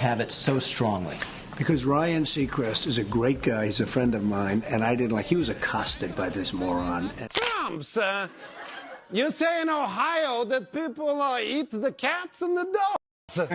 have it so strongly? Because Ryan Seacrest is a great guy. He's a friend of mine, and I didn't like. He was accosted by this moron. Trump, sir. You say in Ohio that people eat the cats and the dogs.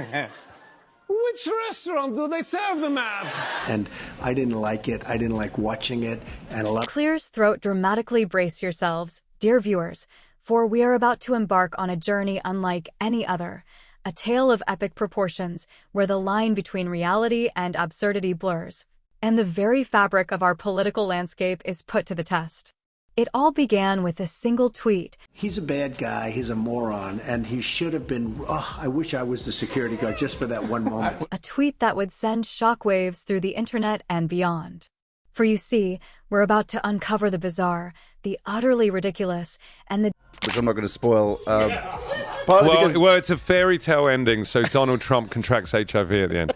Which restaurant do they serve them at? And I didn't like it. I didn't like watching it. And a lot. Clear's throat. Dramatically brace yourselves, dear viewers, for we are about to embark on a journey unlike any other. A tale of epic proportions, where the line between reality and absurdity blurs, and the very fabric of our political landscape is put to the test. It all began with a single tweet. He's a bad guy, he's a moron, and he should have been, I wish I was the security guard just for that one moment. A tweet that would send shockwaves through the internet and beyond. For you see, we're about to uncover the bizarre, the utterly ridiculous, and the... Which I'm not going to spoil. Well, it's a fairy tale ending, so Donald Trump contracts HIV at the end.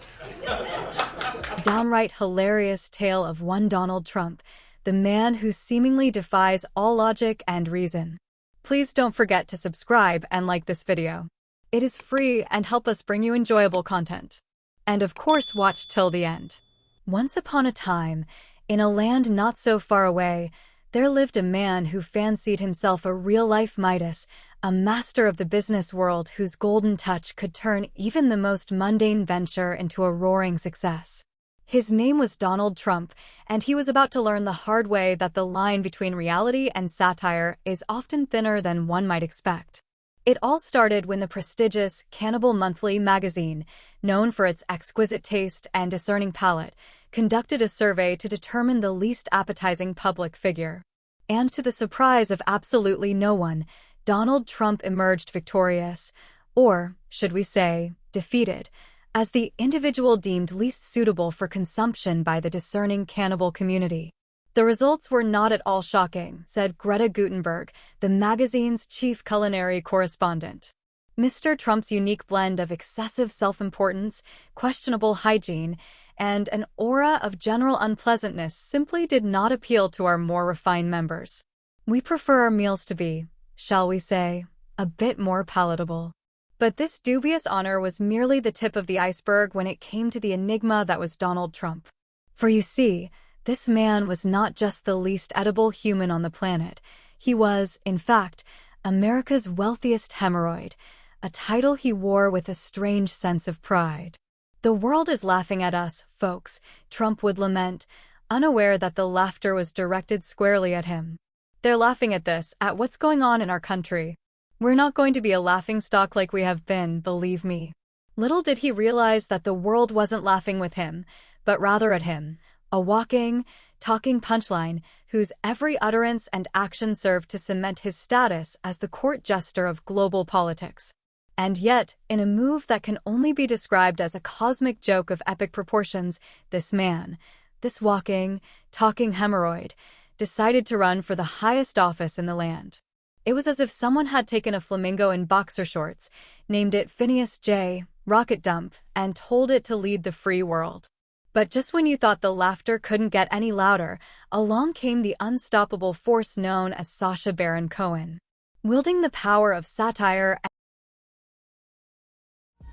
Downright hilarious tale of one Donald Trump, the man who seemingly defies all logic and reason. Please don't forget to subscribe and like this video. It is free and help us bring you enjoyable content. And of course, watch till the end. Once upon a time, in a land not so far away, there lived a man who fancied himself a real-life Midas, a master of the business world whose golden touch could turn even the most mundane venture into a roaring success. His name was Donald Trump, and he was about to learn the hard way that the line between reality and satire is often thinner than one might expect. It all started when the prestigious Cannibal Monthly magazine, known for its exquisite taste and discerning palate, conducted a survey to determine the least appetizing public figure. And to the surprise of absolutely no one, Donald Trump emerged victorious, or, should we say, defeated, as the individual deemed least suitable for consumption by the discerning cannibal community. The results were not at all shocking, said Greta Gutenberg, the magazine's chief culinary correspondent. Mr. Trump's unique blend of excessive self-importance, questionable hygiene, and an aura of general unpleasantness simply did not appeal to our more refined members. We prefer our meals to be, shall we say, a bit more palatable. But this dubious honor was merely the tip of the iceberg when it came to the enigma that was Donald Trump. For you see, this man was not just the least edible human on the planet. He was, in fact, America's wealthiest hemorrhoid, a title he wore with a strange sense of pride. The world is laughing at us, folks, Trump would lament, unaware that the laughter was directed squarely at him. They're laughing at this, at what's going on in our country. We're not going to be a laughingstock like we have been, believe me. Little did he realize that the world wasn't laughing with him, but rather at him, a walking, talking punchline whose every utterance and action served to cement his status as the court jester of global politics. And yet, in a move that can only be described as a cosmic joke of epic proportions, this man, this walking, talking hemorrhoid, decided to run for the highest office in the land. It was as if someone had taken a flamingo in boxer shorts, named it Phineas J. Rocket Dump, and told it to lead the free world. But just when you thought the laughter couldn't get any louder, along came the unstoppable force known as Sacha Baron Cohen. Wielding the power of satire...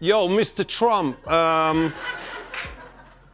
Yo, Mr. Trump,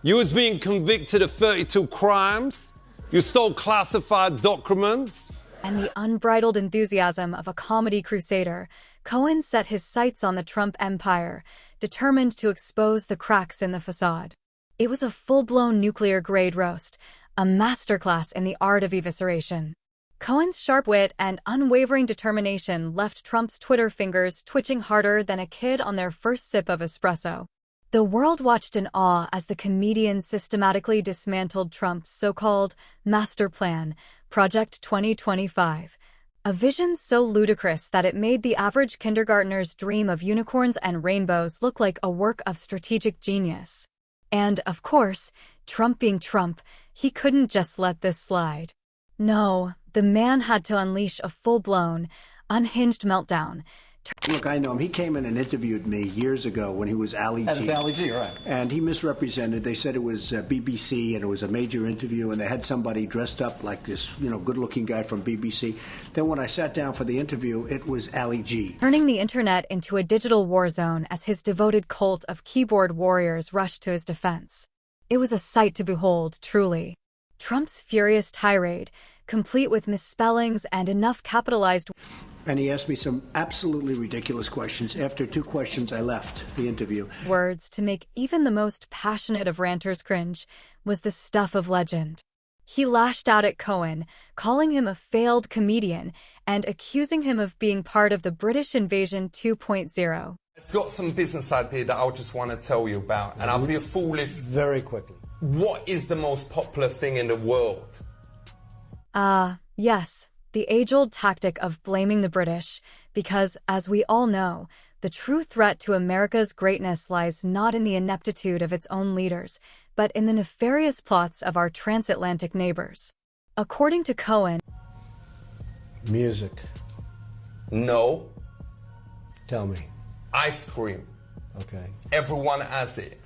you was being convicted of 32 crimes. You stole classified documents. And the unbridled enthusiasm of a comedy crusader, Cohen set his sights on the Trump empire, determined to expose the cracks in the facade. It was a full-blown nuclear-grade roast, a masterclass in the art of evisceration. Cohen's sharp wit and unwavering determination left Trump's Twitter fingers twitching harder than a kid on their first sip of espresso. The world watched in awe as the comedian systematically dismantled Trump's so-called master plan, Project 2025, a vision so ludicrous that it made the average kindergartner's dream of unicorns and rainbows look like a work of strategic genius. And, of course, Trump being Trump, he couldn't just let this slide. No, the man had to unleash a full-blown, unhinged meltdown, Look, I know him. He came in and interviewed me years ago when he was Ali G. That is Ali G, right. And he misrepresented. They said it was BBC and it was a major interview, and they had somebody dressed up like this, good-looking guy from BBC. Then when I sat down for the interview, it was Ali G. Turning the internet into a digital war zone as his devoted cult of keyboard warriors rushed to his defense. It was a sight to behold, truly. Trump's furious tirade, complete with misspellings and enough capitalized. And he asked me some absolutely ridiculous questions. After 2 questions, I left the interview. Words to make even the most passionate of ranters cringe was the stuff of legend. He lashed out at Cohen, calling him a failed comedian and accusing him of being part of the British Invasion 2.0. I've got some business idea that I just want to tell you about, and I'll be a fool if... Very quickly. What is the most popular thing in the world? Yes. The age-old tactic of blaming the British, because, as we all know, the true threat to America's greatness lies not in the ineptitude of its own leaders, but in the nefarious plots of our transatlantic neighbors. According to Cohen... Music. No. Tell me. Ice cream. Okay. Everyone has it.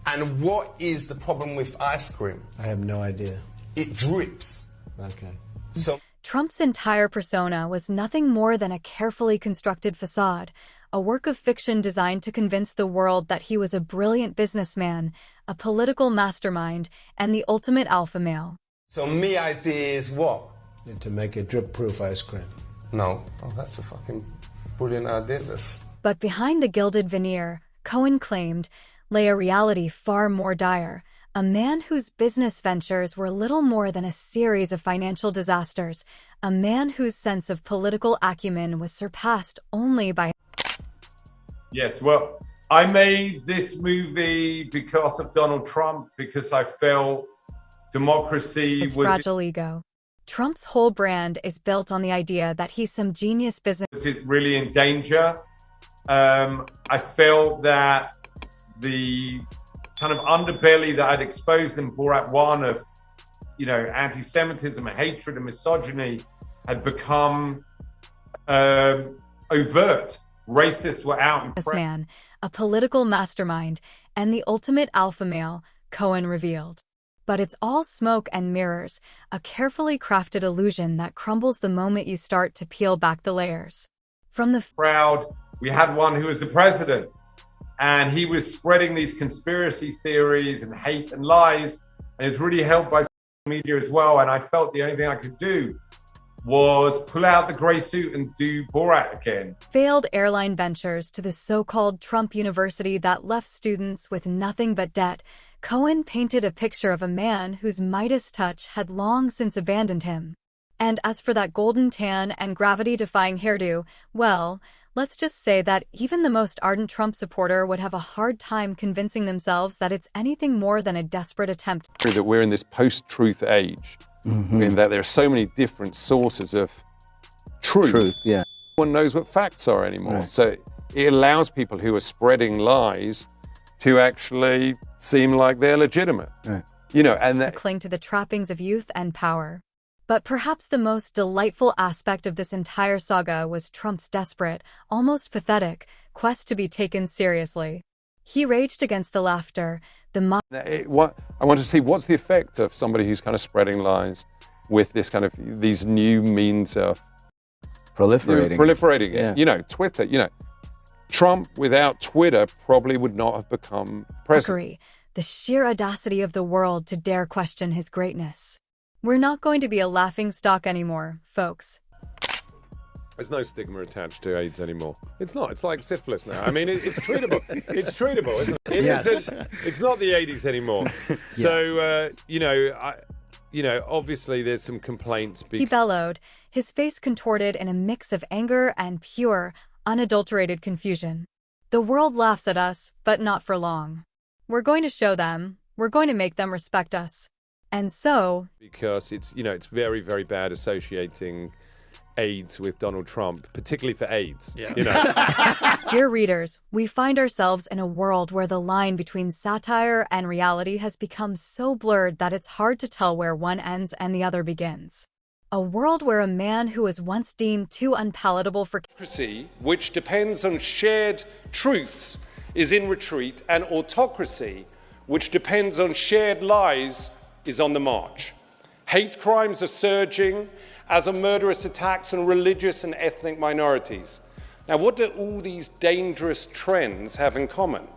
And what is the problem with ice cream? I have no idea. It drips. Okay. So Trump's entire persona was nothing more than a carefully constructed facade, a work of fiction designed to convince the world that he was a brilliant businessman, a political mastermind, and the ultimate alpha male. So my idea is what? To make a drip-proof ice cream. No. Oh, that's a fucking brilliant idea, this. But behind the gilded veneer, Cohen claimed, lay a reality far more dire. A man whose business ventures were little more than a series of financial disasters, a man whose sense of political acumen was surpassed only by... Yes, well, I made this movie because of Donald Trump, because I felt democracy his was... fragile ego. Trump's whole brand is built on the idea that he's some genius business... Was it really in danger? I felt that the kind of underbelly that I'd exposed in Borat 1 of, anti-Semitism and hatred and misogyny had become overt. Racists were out in this press. man, a political mastermind, and the ultimate alpha male, Cohen revealed. But it's all smoke and mirrors, a carefully crafted illusion that crumbles the moment you start to peel back the layers. From the crowd, we had one who was the president, and he was spreading these conspiracy theories and hate and lies, and it was really helped by social media as well. And I felt the only thing I could do was pull out the gray suit and do Borat again. Failed airline ventures to the so-called Trump University that left students with nothing but debt, Cohen painted a picture of a man whose Midas touch had long since abandoned him. And as for that golden tan and gravity-defying hairdo, well, let's just say that even the most ardent Trump supporter would have a hard time convincing themselves that it's anything more than a desperate attempt. That we're in this post-truth age, in that there are so many different sources of truth. Yeah. No one knows what facts are anymore. Right. So it allows people who are spreading lies to actually seem like they're legitimate. Right. And to cling to the trappings of youth and power. But perhaps the most delightful aspect of this entire saga was Trump's desperate, almost pathetic, quest to be taken seriously. He raged against the laughter, I want to see what's the effect of somebody who's kind of spreading lies with this kind of these new means of proliferating. Yeah. Twitter. Trump without Twitter probably would not have become president. The sheer audacity of the world to dare question his greatness. We're not going to be a laughingstock anymore, folks. There's no stigma attached to AIDS anymore. It's not. It's like syphilis now. I mean, it's treatable. It's treatable, isn't it? Yes. It's not the 80s anymore. So, obviously there's some complaints. He bellowed, his face contorted in a mix of anger and pure, unadulterated confusion. The world laughs at us, but not for long. We're going to show them. We're going to make them respect us. And so... Because it's very, very bad associating AIDS with Donald Trump, particularly for AIDS. Yeah. Dear readers, we find ourselves in a world where the line between satire and reality has become so blurred that it's hard to tell where one ends and the other begins. A world where a man who was once deemed too unpalatable for Democracy, which depends on shared truths, is in retreat, and autocracy, which depends on shared lies, is on the march. Hate crimes are surging, as are murderous attacks on religious and ethnic minorities. Now, what do all these dangerous trends have in common?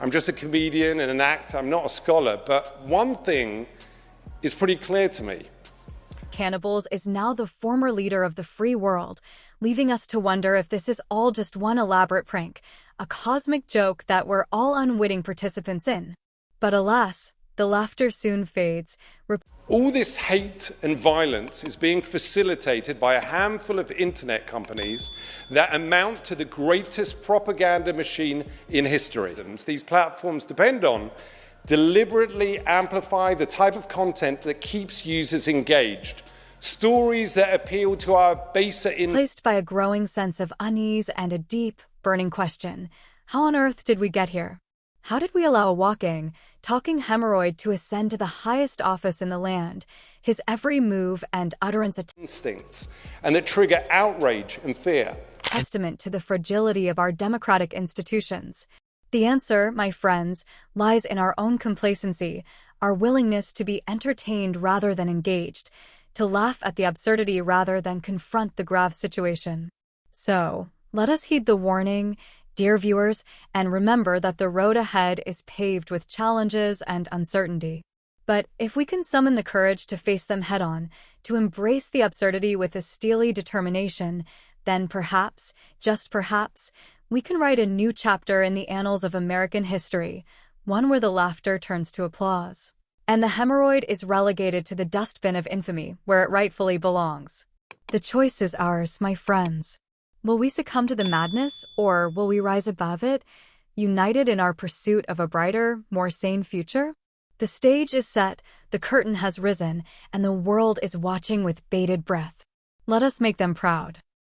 I'm just a comedian and an actor, I'm not a scholar, but one thing is pretty clear to me. cannibals is now the former leader of the free world, leaving us to wonder if this is all just one elaborate prank, a cosmic joke that we're all unwitting participants in. But alas, the laughter soon fades. All this hate and violence is being facilitated by a handful of internet companies that amount to the greatest propaganda machine in history. These platforms depend on deliberately amplify the type of content that keeps users engaged. Stories that appeal to our baser Placed by a growing sense of unease and a deep, burning question. How on earth did we get here? How did we allow a walking, talking hemorrhoid to ascend to the highest office in the land, his every move and utterance instincts, and that trigger outrage and fear? Testament to the fragility of our democratic institutions. The answer, my friends, lies in our own complacency, our willingness to be entertained rather than engaged, to laugh at the absurdity rather than confront the grave situation. So, let us heed the warning, dear viewers, and remember that the road ahead is paved with challenges and uncertainty. But if we can summon the courage to face them head-on, to embrace the absurdity with a steely determination, then perhaps, just perhaps, we can write a new chapter in the annals of American history, one where the laughter turns to applause. And the hemorrhoid is relegated to the dustbin of infamy, where it rightfully belongs. The choice is ours, my friends. Will we succumb to the madness, or will we rise above it, united in our pursuit of a brighter, more sane future? The stage is set, the curtain has risen, and the world is watching with bated breath. Let us make them proud.